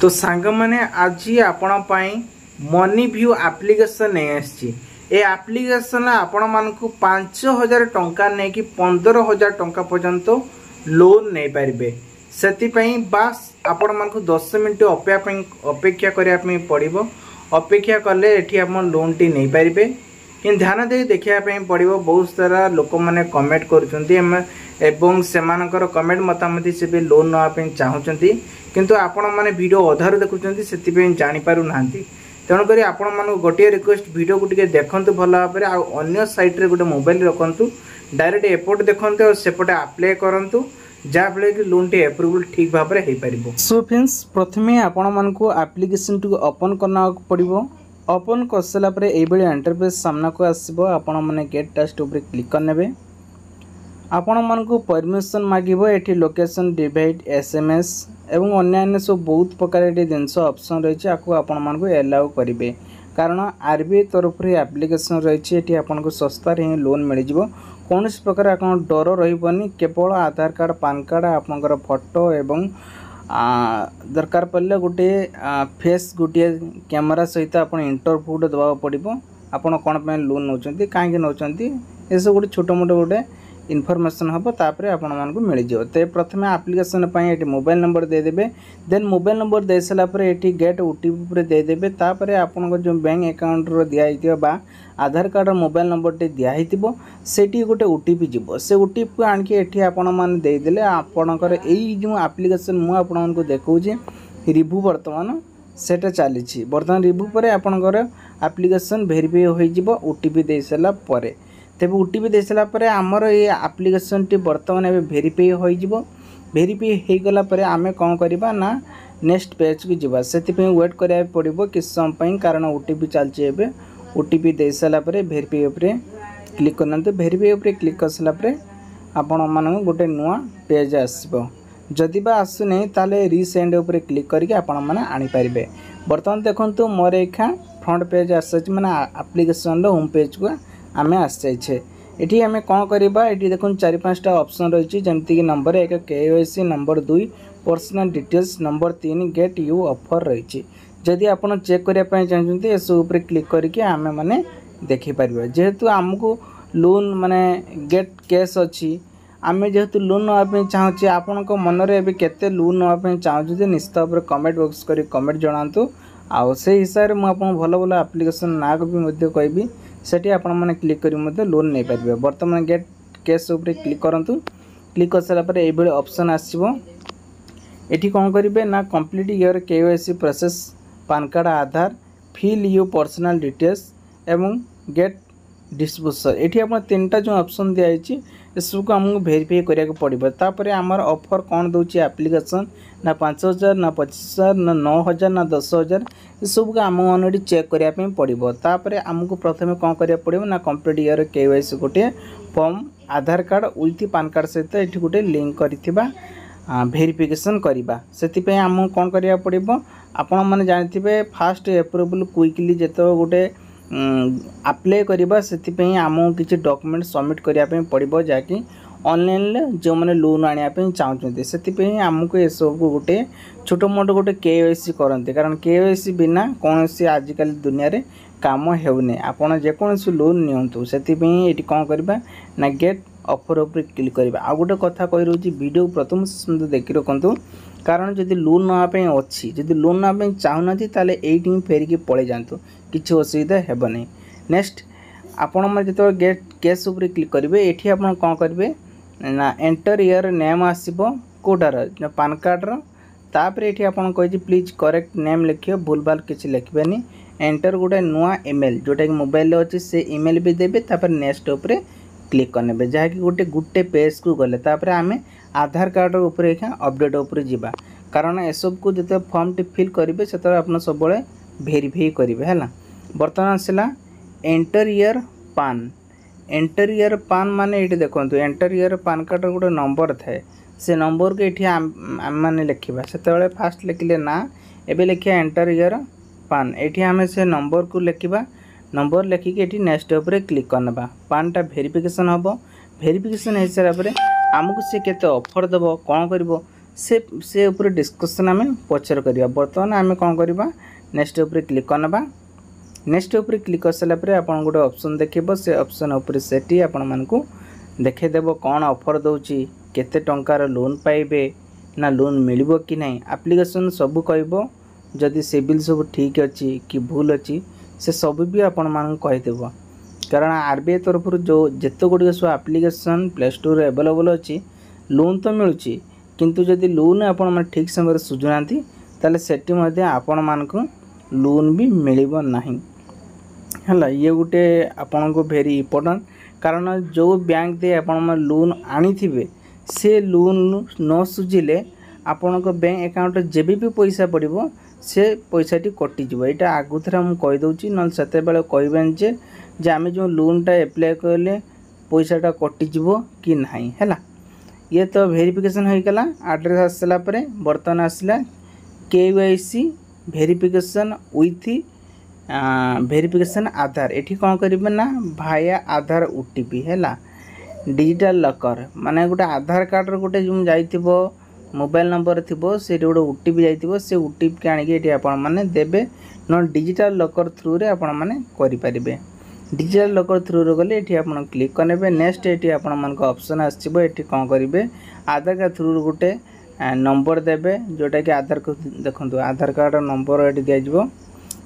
तो सांग माने आज आपण पाई मनी व्यू एप्लिकेशन नहीं आसी एप्लिकेशन आपण मानकु 5000 टंका नहीं कि 15000 टंका पर्यंत लोन नहीं पारे से बास आपण मानकु 10 मिनट अपेक्षा करने पड़ो अपेक्षा कले एठी आपण लोन टी नहीं पारे कि ध्यान दे देखा पड़ो बहुत सारा लोक मैंने कमेंट कर कमेंट मतामती से भी लोन नापी चाहते किंतु आपण मैंने वीडियो अधार देखुं से जापारू ना तेणुक आपण मान गोटे रिक्वेस्ट वीडियो को देखु भल भाव अन्य साइट्रे गोटे मोबाइल रखु डायरेक्ट एपट देखते और सेपटे अप्लाई करूँ जहाँफल कि लोन टी एप्रुवल ठीक भाव में हो पार। सो फ्रेंड्स प्रथमे आपण मानक एप्लिकेशन टी ओपन करना पड़ो ओपन कर सारापर ये इंटरफेस सामना को आसो आपण मैंने गेट टेस्ट उपर क्लिक करने आपण मानक परमिशन मागिबो एठी लोकेशन डिवाइड एसएमएस एवं अन्य सब बहुत प्रकार ये जिनस ऑप्शन रही है आपण मानक एलाउ करेंगे कारण आरबीआई तरफ एप्लिकेशन रही है आपको सस्तार ही लोन मिल जाव कौन प्रकार आप डर रही केवल आधार कार्ड पान कार्ड आपंकर फोटो एवं दरकार पड़े गोटे फेस गोटे कैमेरा सहित आप इंटरव्यू देवा पड़ो आपड़ कौन लोन नौ कहीं नौ ये सब गोटे छोट मोट गोटे इनफॉरमेशन हम तापर आपण मानक मिल जाव तो प्रथम एप्लिकेशन ये मोबाइल नंबर देदेवे देन मोबाइल नंबर दे सारापर ये गेट ओटीपी देदेवे तापर आपन जो बैंक अकाउंट दिखाई बा आधार कार्ड मोबाइल नंबर टे दिखाई से गोटे ओटीपी जीव से ओटीपी आणिकी एठी आपण माने देदेले आपणकर एई जो एप्लिकेशन मु आपन देखौजे रिव्यू वर्तमान सेटा चली बर्तमान रिव्यू पर आपणकर एप्लिकेशन वेरीफाई हो जिवो ओटीपी दे सारा परे तेज ओटीपी दे सारापर आमर ये एप्लिकेशन टी बर्तमान ए वेरीफाई हो वेरीफाई हो गलापर आम कौन करवा ना नेक्स्ट पेज को जावा से वेट करा पड़ो किस समय कारण ओटीपी चलती ओटीपी दे सारापर वेरीफाई उपर क्लिक करना वेरीफाई उपर क्लिक कर सारापर आपण मान गोटे नुआ पेज आसो जदि बा आसुनी ताले रिसेंड उपर क्लिक करके आपण मैंने आनीपारे बर्तमान देखो मोर एखा फ्रंट पेज आस मैंने एप्लिकेशन होम पेज को आम आसछे ये आम कौन करवा ये देखो 4-5टा ऑप्शन रही जमीक number 1 KYC number 2 personal details number 3 get you offer रही जदि आप चेक करने चाहते ये सब क्लिक करके आम मैंने देखिपर जेहेतु आमको लोन माने गेट कैश अच्छी आम जेहेतु लोन नापी चाहूँचे आपण मनरे भी केते लोन नापी चाहूँ निश्चित भाव कमेंट बॉक्स कर कमेंट जनातु आउ से हिसाब से मुझे भल भल एप्लिकेशन ना को भी कहबी सेठी आपण मैंने क्लिक कर लोन नहीं पारे बर्तमान गेट कैश उपर क्लिक करूँ क्लिक कर सारापर ये ऑप्शन आसो ये कौन करेंगे ना complete your KYC process PAN card Aadhaar fill you personal details एवं गेट डिस्पोजल ये आप 3टा जो ऑप्शन दिखाई सबको आमको वेरीफाई करा पड़ो तापर आमर ऑफर कौन दूसरी एप्लिकेशन ना 5000 ना 25000 ना 9000 ना 10000 ये सबको आम मन चेक करने पड़ो तापर आमको प्रथम कौन करा पड़ो ना कंप्लीट योर केवाईसी गोटे form Aadhaar card with PAN card सहित ये गोटे लिंक करथिबा वेरिफिकेशन करवा से आम कौन करा पड़ो आपण मैंने जानते फास्ट एप्रुवल क्विकली जो गोटे अप्लाई करवा से आम किसी डॉक्यूमेंट सबमिट करने पड़ो जहाँकि ऑनलाइन जो मैंने लोन आने चाहते से आमको ये सब गोटे छोट मोट गोटे केवाईसी करते कारण केवाईसी बिना कौन सी आजिकल दुनिया रे काम होने आपड़ जेकोसी लोन नियंतु से कौन करवा ना गेट ऑफर उपर क्लिक करवा आ गोटे कथा कही रोची वीडियो प्रथम सुंदर देखी रखु कारण जदि लोन नापी अच्छी जदि लोन नापी चाहूना ताले ये फेरिकी पड़े जातु किसी असुविधा हेब नहीं नेक्स्ट आपण मैंने जो गेट कैश उपर क्लिक करेंगे ये आप कौन करेंगे ना एंटर ईयर नेम आसो कोटार पान कार्ड तापर ये आप प्लीज करेक्ट नेम लिखिए भूल भाल किसी लिखबेनि एंटर गोटे नुआ ईमेल जोटा कि मोबाइल अच्छी से ईमेल भी देवे तापर नेक्स्ट उपर क्लिक करने जहाँकि गोटे पेज को गले तापर आम आधार कार्ड उपर अपडेट उपर जावा कारण एसब को जो फॉर्म टी फिल करेंगे से आप सब वेरीफाई करेंगे है बर्तमान आसला एंटर ईयर पान माने ये देखो एंटर ईयर पान कार्ड गोटे नंबर थाए से नंबर को ये मैंने लिखा से फास्ट लिखिले ना एबे लिखिया एंटर ईयर पान ये आम से नंबर को लिखा नंबर लिखिकी ये नेक्स्ट उपर क्लिक करना पानटा वेरिफिकेशन हम वेरिफिकेशन हो सारापर आमको सी केते ऑफर देव कौन कर से ऊपर डिस्कसन आम पचर करवा। बर्तमान आम कौन करवा नेक्स्ट ऊपर क्लिक करना। नेक्स्ट ऊपर क्लिक कर सारापर आपन गोटे ऑप्शन देखिए से ऑप्शन ऊपर सेठी आपण मानकू देखदेव कौन ऑफर दौची केते टंकार लोन पाइबे ना लोन मिलिबो कि नहीं एप्लिकेशन सब कहबो जदि सिविल सब ठीक अच्छी कि भूल अच्छी से सब भी आपण मानकू कहीदेव। कारण आरबीआई तरफ जो जिते गुड़िक सब एप्लिकेशन प्ले स्टोर अवेलेबल अच्छी लोन तो मिलूँ किंतु जदि लोन आपण ठीक समय सुझुना ताले सेठी मध्य आपण मानकू लोन भी मिलिबो नहीं है। ये गोटे आपण को भेरी इम्पोर्टेंट कारण जो बैंक दे आपण लोन आनी थे से लोन न सुझिले आपण को बैंक अकाउंट जब भी पैसा पड़ो से पैसाटी कटिज। यहाँ आगुरा मुझे कहीदे ना से कहबेन जे आम जो लोनटा एप्लाय कले पैसाटा कटिज कि नहीं है। ये तो वेरिफिकेशन होगला एड्रेस आसला बर्तमान आसला KYC वेरिफिकेशन विथ वेरिफिकेशन आधार। एठी कौन करेंगे ना भाया आधार OTP है डिजिटल लकर माने गोटे आधार कार्ड गोटे जो जाइथिबो मोबाइल नंबर थी से गोटे OTP जाइथिबो से OTP के आनिके एठी आपण माने देबे न डिजिटल लकर थ्रू रे आपण माने करि परिबे। डिजिटल लकर थ्रू रे गले एठी आपण क्लिक करनेबे। नेक्स्ट एठी आपण मान को ऑप्शन आछिबो एठी कौन करिवे आधार कार्ड थ्रू गोटे नंबर देबे जोटा कि आधार को देखंतु आधार कार्ड नंबर एठी दिया जिवो।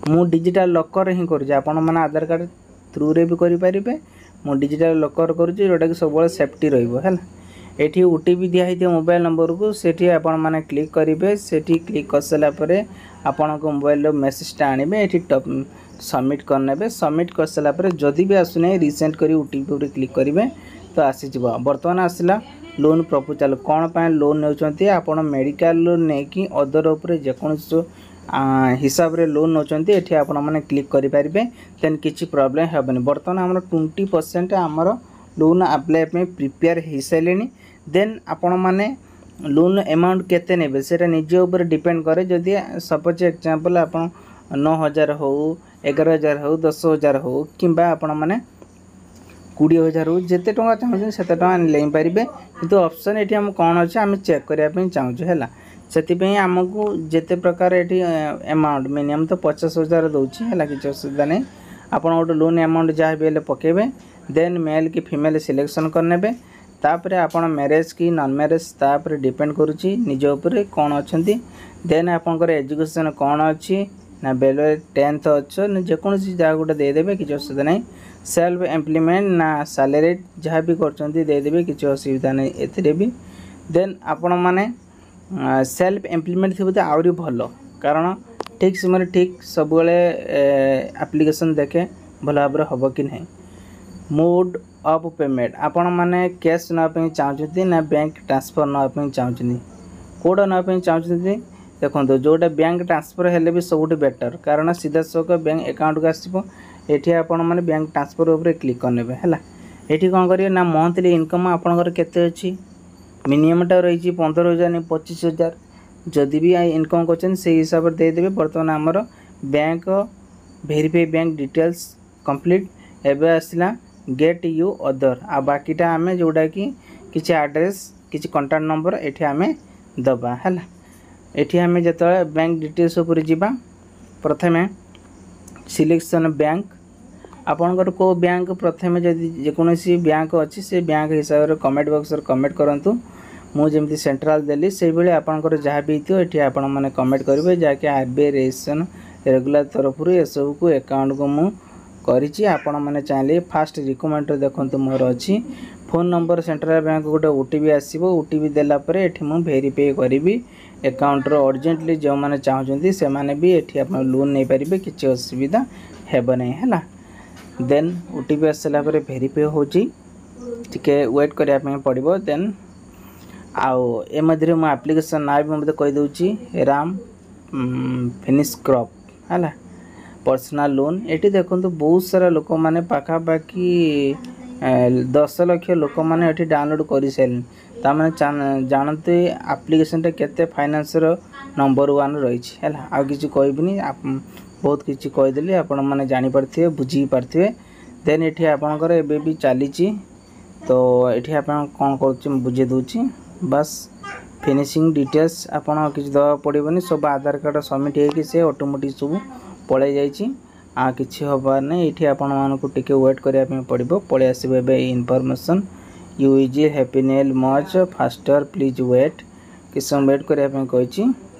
मु डिजिटल लकर ही करूँ आपण मैंने आधार कार्ड थ्रू रे भी करें मु डिजिटल लकर करूँ जोटा कि सब सेफ्टी रही एटी OTP दिखाई मोबाइल नंबर को सेठी आपण मैंने क्लिक करेंगे। सेठी क्लिक कर सारापर आपण को मोबाइल मेसेजटा आने ये सबमिट करने। सबमिट कर सारापर जदि भी आसुना रिसेंट कर OTP पर क्लिक करेंगे तो आसीज। बर्तमान आसला लोन प्रपोजल कौन पाए लोन नौकरी आपण मेडिकल लोन नहीं अदर उपर जेकोसी हिसाब रे लोन नौकरी एठी आपण माने क्लिक करि परिबे देन किछि प्रॉब्लम हेबनी। बर्तमान हमर 20% हमर लोन अप्लाई पे प्रिपेयर हो सारे देन आपण माने लोन अमाउंट केते नेबे सेटा निजे ऊपर डिपेंड करे। जदि सपोज एग्जांपल आपण 9000 हो 11000 हो 10000 हो किंबा आपण माने 20000 हो जेते टंका चाहूँ से टंका ले पारे किंतु ऑप्शन ये हम कौन अच्छे आम चेक करने चाहूँ है से आमको जिते प्रकार ये अमाउंट मिनिमम तो 50,000 दूसरी है किसी असुविधा नहीं। आप गोटे लोन अमाउंट जहाँ भी पकेबे देन मेल कि फीमेल सिलेक्शन करने तापर आप मैरेज कि नॉन मैरेज तापर डिपेंड करुच्ची निज उपर कौन अच्छा देन आपंकर एजुकेशन कौन अच्छी ना बेले 10th अच्छे जेकोसी जहाँ गोटे देदेवे किसी असुविधा नहीं। सेल्फ एम्प्लॉयमेंट ना सैलरी जहाँ भी करदेवे किसी असुविधा नहीं एथिरे भी देन आपण माने सेल्फ एम्प्लॉयमेंट थी तो आहरी भल कारण ठीक समय ठीक सब एप्लिकेशन देखे भल भाव हम कि नहीं। मोड ऑफ पेमेंट आपण माने कैश नापी चाहते ना बैंक ट्रांसफर नापी चाहते कौटा नापी चाहते देखो जोटा बैंक ट्रांसफर हेले भी सब बेटर कारण सीधा सख बैंक अकाउंट को आसो ये आपण मैंने बैंक ट्रांसफर उपर क्लिक करने है। ये कौन करेंगे ना मंथली इनकम आपंकर केते अच्छी मिनिममटा रही 15,000 नहीं 25,000 जदि भी इनकम कर हिसाब से देदेवे। बर्तमान आमर bank verify bank details complete एवं आसला गेट यू अदर आ बाकीटा आम जोटा कि किसी एड्रेस किसी कॉन्टैक्ट नंबर ये आम दबा है। ये आम जो बैंक डिटेल्स उपर जावा प्रथमे सिलेक्शन बैंक आपणकर को बैंक प्रथमे जदि जेकोसी बैंक अच्छी से बैंक हिसाब से कमेंट बॉक्स कमेंट करूँ मुझे सेंट्रल देली से भाई आपंकर जहाँ भी ये आपण मैंने कमेंट करेंगे जहाँकि RBI रजिस्ट्रेशन रेगुलर तरफ ये सब को अकाउंट को मुझे करी आपण मैंने चाहिए फास्ट रिकमेंड देखो मोर अच्छी फोन नंबर सेंट्रल बैंक गोटे OTP आसो OTP देलापर ये मुझे वेरीफाई करी अकाउंट अर्जेंटली जो मैंने चाहते से मैंने भी ये आप लोन नहीं पारे किसी असुविधा हेब नहीं है। देन OTP आसला वेरीफाई होची वेट करने पड़ो देन आउ ए मध्य मो एप्लिकेशन ना भी मतलब कहीदे राम फिनिश क्रॉप है पर्सनल लोन। ये देखो बहुत सारा लोक मैंने पाखापाखि 10 लाख लोक मैंने ये डाउनलोड कर सारे तमें जानते एप्लिकेशन केते फाइनेंस नंबर 1 रही है। आ कि कहबिनी बहुत किसी कहीदेली आपण मैंने जापारे बुझी पारे देन ये आपणकर एबे भी चली तो ये आप कौन कर बुझे दूची बस फिनिशिंग डिटेल्स आपन किसी दवा पड़ोनी सब आधार कार्ड सबमिट होगी से ऑटोमेटिक सब पड़े जाइए आ किसी हबार नहीं ये आपण मानक टिके वेट करने पड़ो पलि आसबे इनफॉरमेशन यू इज हैप्पी नेल मच फास्टर प्लीज वेट किस समय वेट करने कही